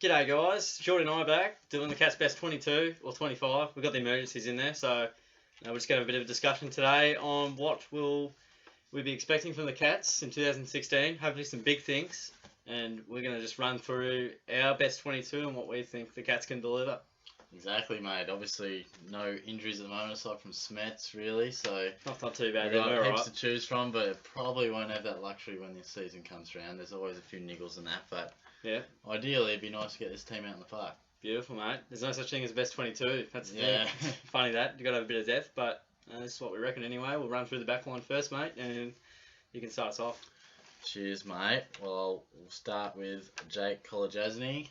G'day guys, Shorty and I are back doing the Cats Best 22 or 25. We've got the emergencies in there, so we're just going to have a bit of a discussion today on what will we be expecting from the Cats in 2016. Hopefully some big things, and we're going to just run through our Best 22 and what we think the Cats can deliver. Exactly, mate. Obviously, no injuries at the moment aside from Smets, really. So not too bad. We've got we're heaps right. to choose from, but it probably won't have that luxury when the season comes around. There's always a few niggles in that, but yeah, ideally it'd be nice to get this team out in the park. Beautiful, mate. There's no such thing as Best 22. That's the Yeah. thing. Funny that you got to have a bit of depth, but this is what we reckon anyway. We'll run through the back line first, mate, and you can start us off. Cheers, mate. Well, we'll start with Jake Kolajasny.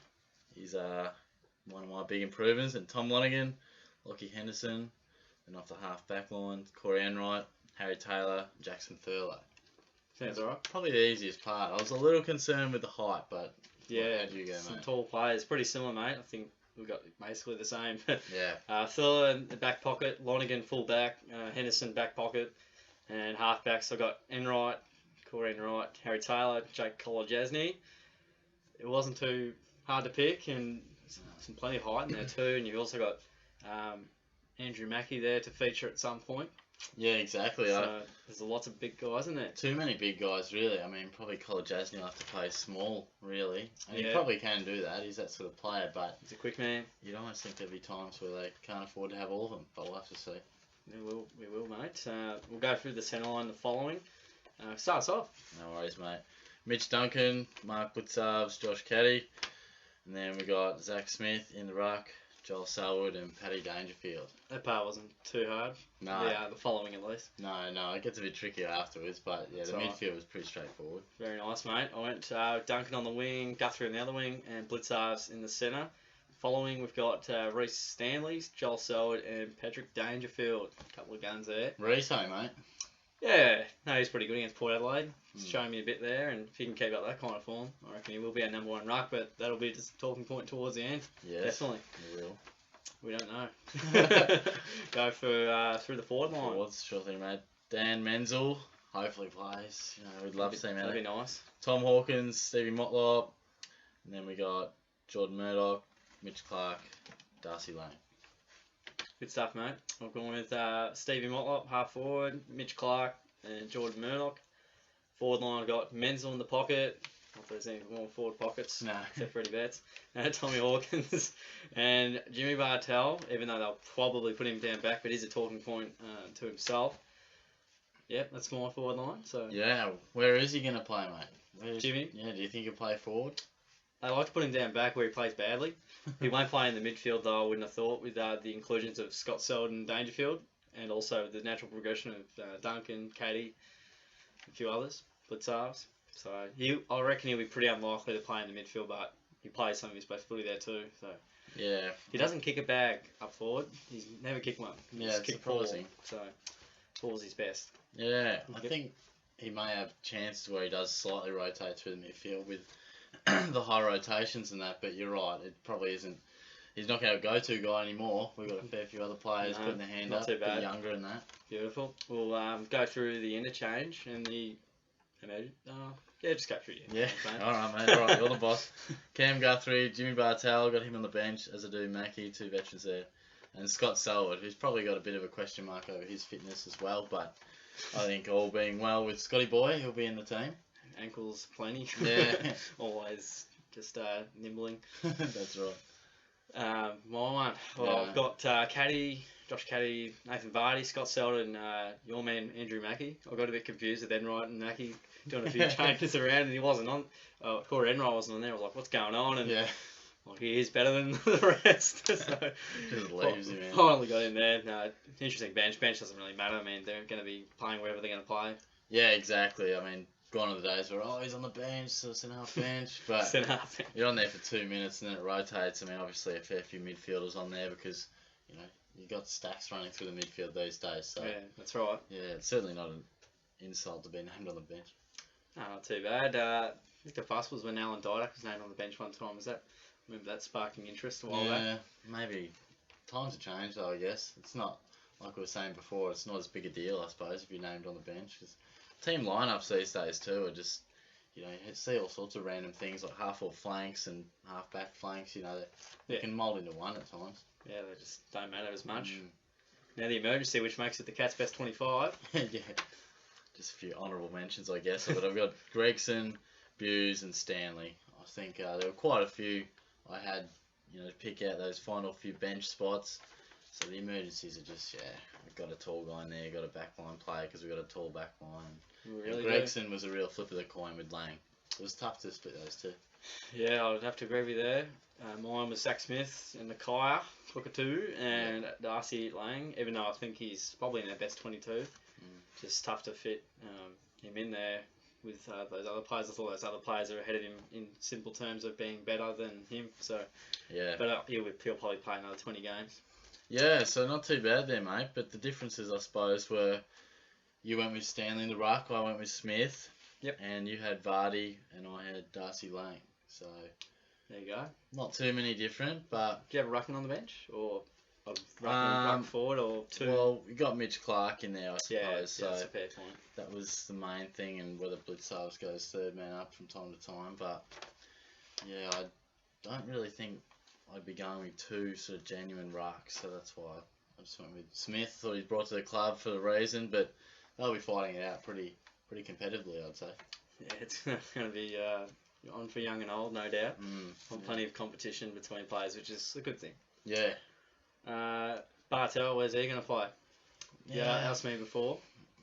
He's one of my big improvements, and Tom Lonergan, Lockie Henderson, and off the half back line, Corey Enright, Harry Taylor, Jackson Thurlow. Sounds alright. Probably the easiest part. I was a little concerned with the height, but yeah, how'd you go, some mate? tall players, pretty similar, mate. I think we've got basically the same. Yeah. Thurlow in the back pocket, Lonergan full back, Henderson back pocket, and half backs. I've got Enright, Corey Enright, Harry Taylor, Jake Kolajasny. It wasn't too hard to pick, and some plenty of height in there too. And you've also got Andrew Mackie there to feature at some point. Yeah, exactly. So there's lots of big guys in there. Too many big guys, really. I mean, probably Kolajasny will have to play small, really. And Yeah. he probably can do that. He's that sort of player, but He's a quick man. you'd almost think there'd be times where they can't afford to have all of them, but we'll have to see. We will, mate. We'll go through the centre line the following. Start us off. No worries, mate. Mitch Duncan, Mark Blitzarves, Josh Caddy. And then we got Zach Smith in the ruck, Joel Selwood, and Paddy Dangerfield. That part wasn't too hard. No, The following at least. no, it gets a bit trickier afterwards, but yeah, the alright. midfield was pretty straightforward. Very nice, mate. I went Duncan on the wing, Guthrie on the other wing, and Blitzarves in the centre. Following, we've got Reece Stanley, Joel Selwood, and Patrick Dangerfield. A couple of guns there. Reece, mate. Yeah, no, he's pretty good against Port Adelaide. He's showing me a bit there, and if he can keep up that kind of form, I reckon he will be our number one ruck, but that'll be just a talking point towards the end. Yes, Definitely. he will. We don't know. Go for through the forward line. Forwards, sure thing, mate. Dan Menzel, hopefully plays. You know, we'd love to see him out. That'd be nice. Tom Hawkins, Stevie Motlop, and then we got Jordan Murdoch, Mitch Clark, Darcy Lane. Good stuff, mate. I've gone with Stevie Motlop, half forward, Mitch Clark, and Jordan Murdoch. Forward line, I've got Menzel in the pocket. Not that there's any more forward pockets, No. except Freddie Betts. Tommy Hawkins and Jimmy Bartel, even though they'll probably put him down back, but he's a talking point to himself. Yep, that's my forward line. So Yeah, where is he going to play, mate? Jimmy? Yeah, do you think he'll play forward? I like to put him down back where he plays badly. He won't play in the midfield, though, I wouldn't have thought, with the inclusions of Scott Selwood and Dangerfield, and also the natural progression of Duncan, Caddy, a few others, Blitzarves. So I reckon he'll be pretty unlikely to play in the midfield, but he plays some of his best footy there too. So Yeah. he doesn't kick a bag up forward. He's never kicked one. He's Yeah, it's kicked surprising. Ball, so ball's his best. Yeah, I Yep. think he may have chances where he does slightly rotate through the midfield with the high rotations and that, but you're right, it probably isn't. He's not our go-to guy anymore. We've got a fair few other players No, putting their hand not up, too a bit bad. younger than that. Beautiful. We'll go through the interchange and the just go through you. Yeah, Mate. alright, mate, alright, you're the boss. Cam Guthrie, Jimmy Bartel, got him on the bench, as I do Mackie, 2 veterans there. And Scott Selwood, who's probably got a bit of a question mark over his fitness as well, but I think all being well with Scotty Boy, he'll be in the team. Ankles plenty. Yeah. Always just nimbling. That's right. My one. Well, Yeah. I've got Caddy, Josh Caddy, Nathan Vardy, Scott Selwood, and your man Andrew Mackie. I got a bit confused with Enright and Mackie doing a few changes around, and he wasn't on. Corey Enright wasn't on there. I was like, what's going on? And Yeah. well, he is better than the rest. So Just leaves him in. finally got in there. No, interesting bench. Bench doesn't really matter. I mean, they're going to be playing wherever they're going to play. Yeah, exactly. I mean, gone are the days where, he's on the bench, so it's an half bench, but Centre half. you're on there for 2 minutes and then it rotates. I mean, obviously a fair few midfielders on there because, you know, you got stacks running through the midfield these days. So Yeah, that's right. yeah, it's certainly not an insult to be named on the bench. No, not too bad. I think the fuss was when Alan Didak was named on the bench one time. Remember that sparking interest a while back? Yeah, maybe times have changed though. I guess it's not like we were saying before. It's not as big a deal, I suppose, if you're named on the bench. 'Cause team lineups these days too are just, you see all sorts of random things like half-forward flanks and half-back flanks. They can mould into one at times. Yeah, they just don't matter as much. Now the emergency, which makes it the Cats' best 25. Yeah, just a few honourable mentions, I guess. But I've got Gregson, Buse, and Stanley. I think there were quite a few I had, to pick out those final few bench spots. So the emergencies are just, we've got a tall guy in there, got a backline player because we've got a tall backline. Really Gregson was a real flip of the coin with Lang. It was tough to split those two. Yeah, I would have to agree with you there. Mine was Zach Smith and Nakaya, Cockatoo, and Darcy Lang, even though I think he's probably in their best 22. Just tough to fit him in there with those other players. I thought those other players are ahead of him in simple terms of being better than him. So, but he'll probably play another 20 games. Yeah, so not too bad there, mate. But the differences, I suppose, were you went with Stanley in the ruck, I went with Smith. Yep. And you had Vardy, and I had Darcy Lang. So there you go. Not too many different, but do you have a ruckman on the bench, or a ruck forward, or two? Well, we got Mitch Clark in there, I suppose. Yeah, so that's a fair point. That was the main thing, and whether Blitzarves goes third man up from time to time. But yeah, I don't really think I'd be going with two sort of genuine rucks, so that's why I just went with Smith. Thought he's brought to the club for the reason, but they'll be fighting it out pretty competitively, I'd say. Yeah, it's going to be on for young and old, no doubt. Plenty of competition between players, which is a good thing. Yeah. Bartel, where's he going to play? Yeah, asked me before.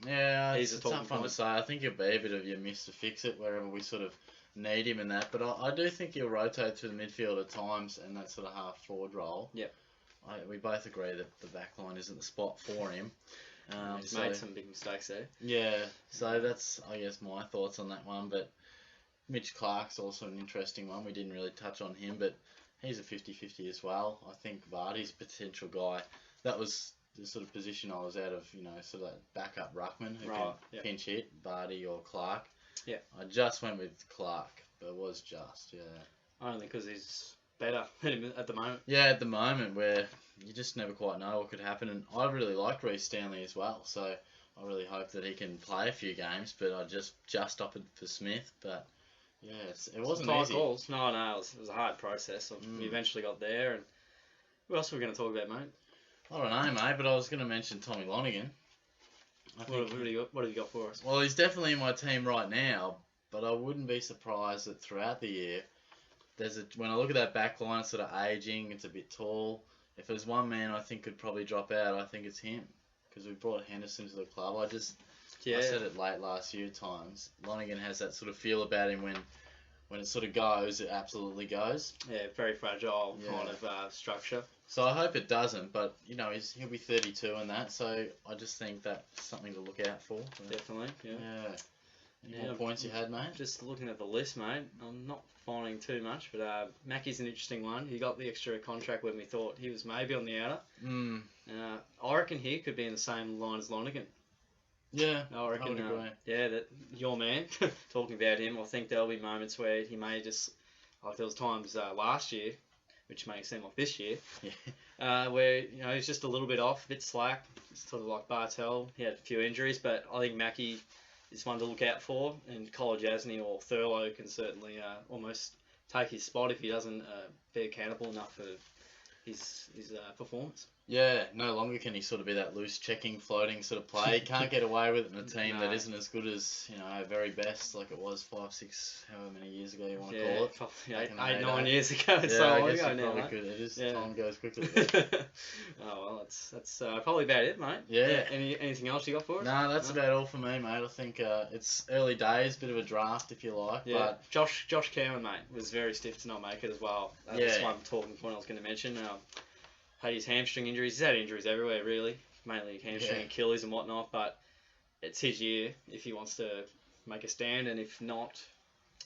Yeah, it's a tough one to say. I think he'll be a bit of your miss to fix it wherever we sort of need him in that. But I do think he'll rotate through the midfield at times and that sort of half forward role. Yep. We both agree that the back line isn't the spot for him. He's made some big mistakes there. Yeah, so that's, I guess, my thoughts on that one. But Mitch Clark's also an interesting one. We didn't really touch on him, but he's a 50-50 as well. I think Vardy's a potential guy. That was the sort of position I was out of, sort of that backup ruckman who can pinch hit, Vardy or Clark. Yeah. I just went with Clark, but it was just, Only because he's better than him at the moment. Yeah, at the moment, where you just never quite know what could happen. And I really like Reece Stanley as well, so I really hope that he can play a few games, but I just opted for Smith. But yeah, it wasn't tight easy. Calls. No, it was a hard process. We eventually got there. And who else were we going to talk about, mate? I don't know, mate, but I was going to mention Tommy Lonergan. What have you got for us? Well, he's definitely in my team right now, but I wouldn't be surprised that throughout the year, when I look at that back line, it's sort of aging, it's a bit tall. If there's one man I think could probably drop out, I think it's him. Because we brought Henderson to the club. I said it late last year at times. Lonergan has that sort of feel about him when it sort of goes, it absolutely goes. Yeah, very fragile kind of structure. So I hope it doesn't, but he'll be 32 and that, so I just think that's something to look out for. Definitely, yeah. Any more points you had, mate? Just looking at the list, mate, I'm not finding too much, but Mackey's an interesting one. He got the extra contract when we thought he was maybe on the outer. I reckon he could be in the same line as Lonergan. Yeah, I reckon. I would agree. That your man, talking about him, I think there'll be moments where he may just, like there was times last year, which may seem like this year, where he's just a little bit off, a bit slack, sort of like Bartel. He had a few injuries, but I think Mackey is one to look out for, and Kolajasny or Thurlow can certainly almost take his spot if he doesn't be accountable enough for his performance. Yeah, no longer can he sort of be that loose checking, floating sort of play. He can't get away with it in a team that isn't as good as, very best like it was 5, 6, however many years ago you want to call it. Probably 8, 9 years ago. Yeah, so I long guess ago you now, probably mate. could. It is, time goes quickly. Oh, well, that's probably about it, mate. Yeah. Anything else you got for us? No, that's about all for me, mate. I think it's early days, bit of a draft if you like. Yeah. But Josh Cowan, mate, was very stiff to not make it as well. That's one talking point I was going to mention. Had his hamstring injuries. He's had injuries everywhere, really. Mainly hamstring, Achilles and whatnot. But it's his year if he wants to make a stand. And if not,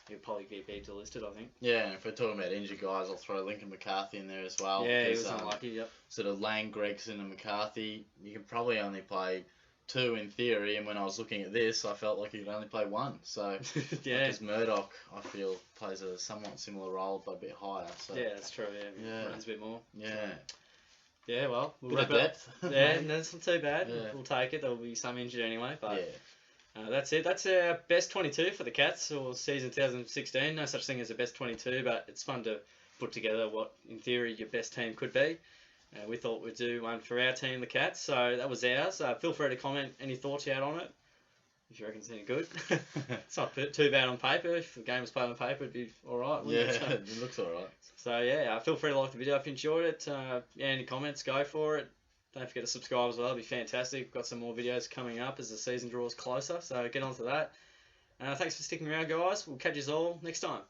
he'll probably be delisted, I think. Yeah, and if we're talking about injured guys, I'll throw Lincoln McCarthy in there as well. Yeah, he was unlucky, yep. Sort of Lang, Gregson and McCarthy, you can probably only play 2 in theory. And when I was looking at this, I felt like you could only play 1. So, because Murdoch, I feel, plays a somewhat similar role, but a bit higher. So. Yeah, that's true, runs a bit more. Yeah. Yeah, well, we'll wrap it up. Yeah, that's not too bad. We'll take it. There'll be some injured anyway, but That's it. That's our best 22 for the Cats or season 2016. No such thing as a best 22, but it's fun to put together what, in theory, your best team could be. We thought we'd do one for our team, the Cats, so that was ours. Feel free to comment any thoughts you had on it, if you reckon it's any good. It's not too bad on paper. If the game was played on paper, it'd be alright, wouldn't it? Yeah, it looks alright. So yeah, feel free to like the video if you enjoyed it. Any comments, go for it. Don't forget to subscribe as well, it'd be fantastic. We've got some more videos coming up as the season draws closer, so get on to that. Thanks for sticking around, guys. We'll catch you all next time.